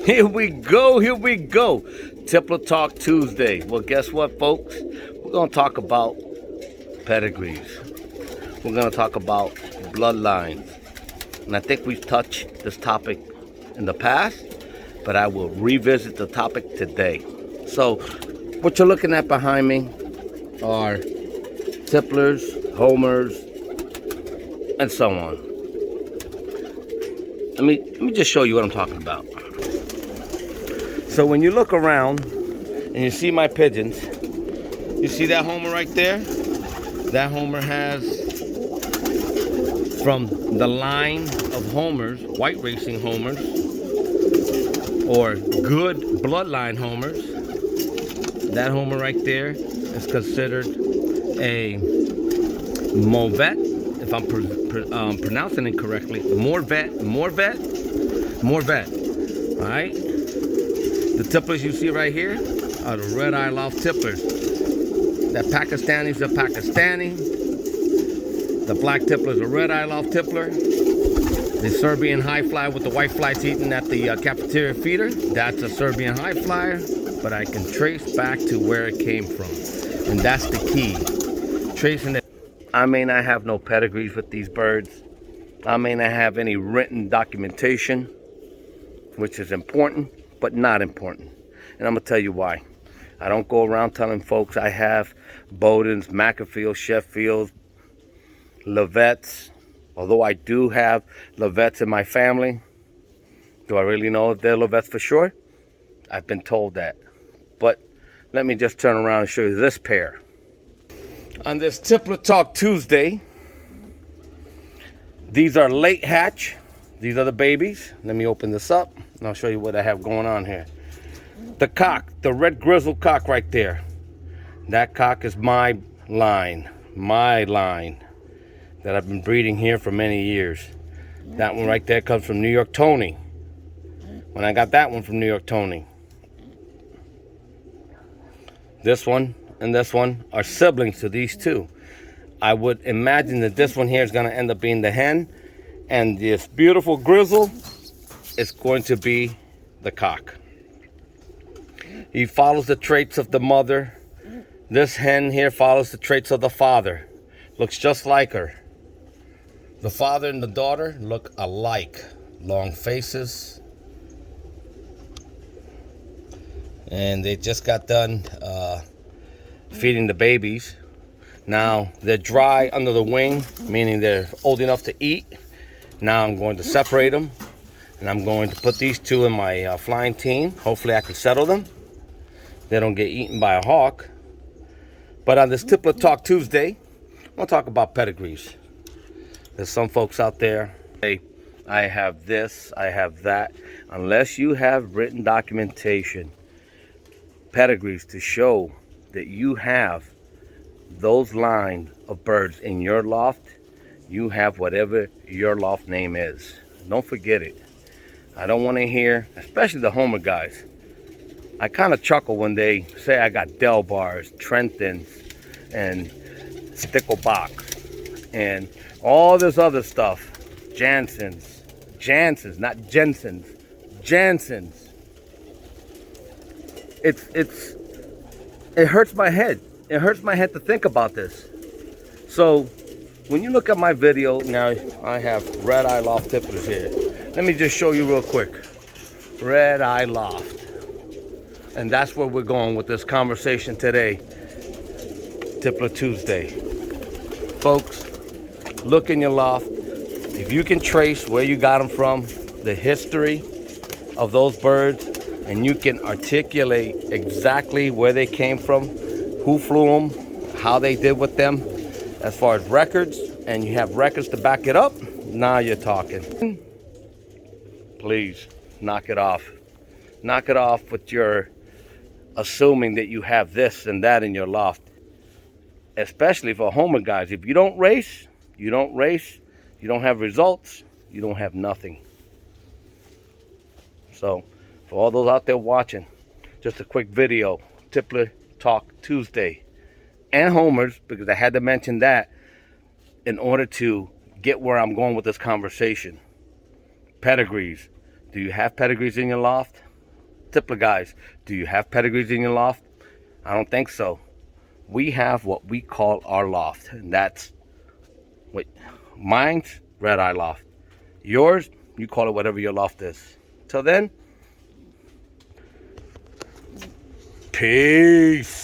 Here we go, here we go. Tippler Talk Tuesday. Well, guess what, folks? We're going to talk about pedigrees. We're going to talk about bloodlines. And I think we've touched this topic in the past, but I will revisit the topic today. So, what you're looking at behind me are Tipplers, Homers, and so on. Let me just show you what I'm talking about. So when you look around and you see my pigeons, you see that Homer right there? That Homer has, from the line of Homers, white racing Homers, or good bloodline Homers, that Homer right there is considered a Movet, if I'm pronouncing it correctly. Morvet, all right? The Tipplers you see right here are the red eye loft Tipplers. That Pakistani's a Pakistani. The black Tippler is a red eye loft Tippler. The Serbian high flyer with the white flies eaten at the cafeteria feeder, that's a Serbian high flyer, but I can trace back to where it came from. And that's the key. Tracing it. I may not have no pedigrees with these birds. I may not have any written documentation, which is important, but not important. And I'm going to tell you why. I don't go around telling folks I have Bowdens, McAfee's, Sheffield's, Levettes. Although I do have Levettes in my family. Do I really know if they're Levettes for sure? I've been told that. But let me just turn around and show you this pair. On this Tippler Talk Tuesday, these are late hatch. These are the babies. Let me open this up and I'll show you what I have going on here. The cock, the red grizzle cock right there. That cock is my line that I've been breeding here for many years. That one right there comes from New York Tony. When I got that one from New York Tony. This one and this one are siblings to these two. I would imagine that this one here is going to end up being the hen, and this beautiful grizzle is going to be the cock. He follows the traits of the mother. This hen here follows the traits of the father. Looks just like her. The father and the daughter look alike. Long faces. And they just got done feeding the babies. Now they're dry under the wing, meaning they're old enough to eat. Now I'm going to separate them, and I'm going to put these two in my flying team. Hopefully I can settle them. They don't get eaten by a hawk. But on this Tippler Talk Tuesday, I want to talk about pedigrees. There's some folks out there, hey, I have this, I have that. Unless you have written documentation, pedigrees to show that you have those line of birds in your loft, you have whatever your loft name is. Don't forget it. I don't want to hear, especially the Homer guys. I kind of chuckle when they say I got Del Bars, Trentons, and Sticklebocks, and all this other stuff. Jansons, not Jensens, Jansons. It hurts my head. It hurts my head to think about this. So when you look at my video, now I have red eye loft Tipplers here. Let me just show you real quick. Red eye loft. And that's where we're going with this conversation today. Tippler Tuesday. Folks, look in your loft. If you can trace where you got them from, the history of those birds, and you can articulate exactly where they came from, who flew them, how they did with them, as far as records, and you have records to back it up, now you're talking. Please, knock it off. Knock it off with your assuming that you have this and that in your loft. Especially for Homer guys. If you don't race, you don't have results, you don't have nothing. So, for all those out there watching, just a quick video, Tippler Talk Tuesday. And Homers, because I had to mention that in order to get where I'm going with this conversation. Pedigrees. Do you have pedigrees in your loft? Tippler guys, do you have pedigrees in your loft? I don't think so. We have what we call our loft, and that's, wait, mine's red eye loft. Yours, you call it whatever your loft is. Till then, peace.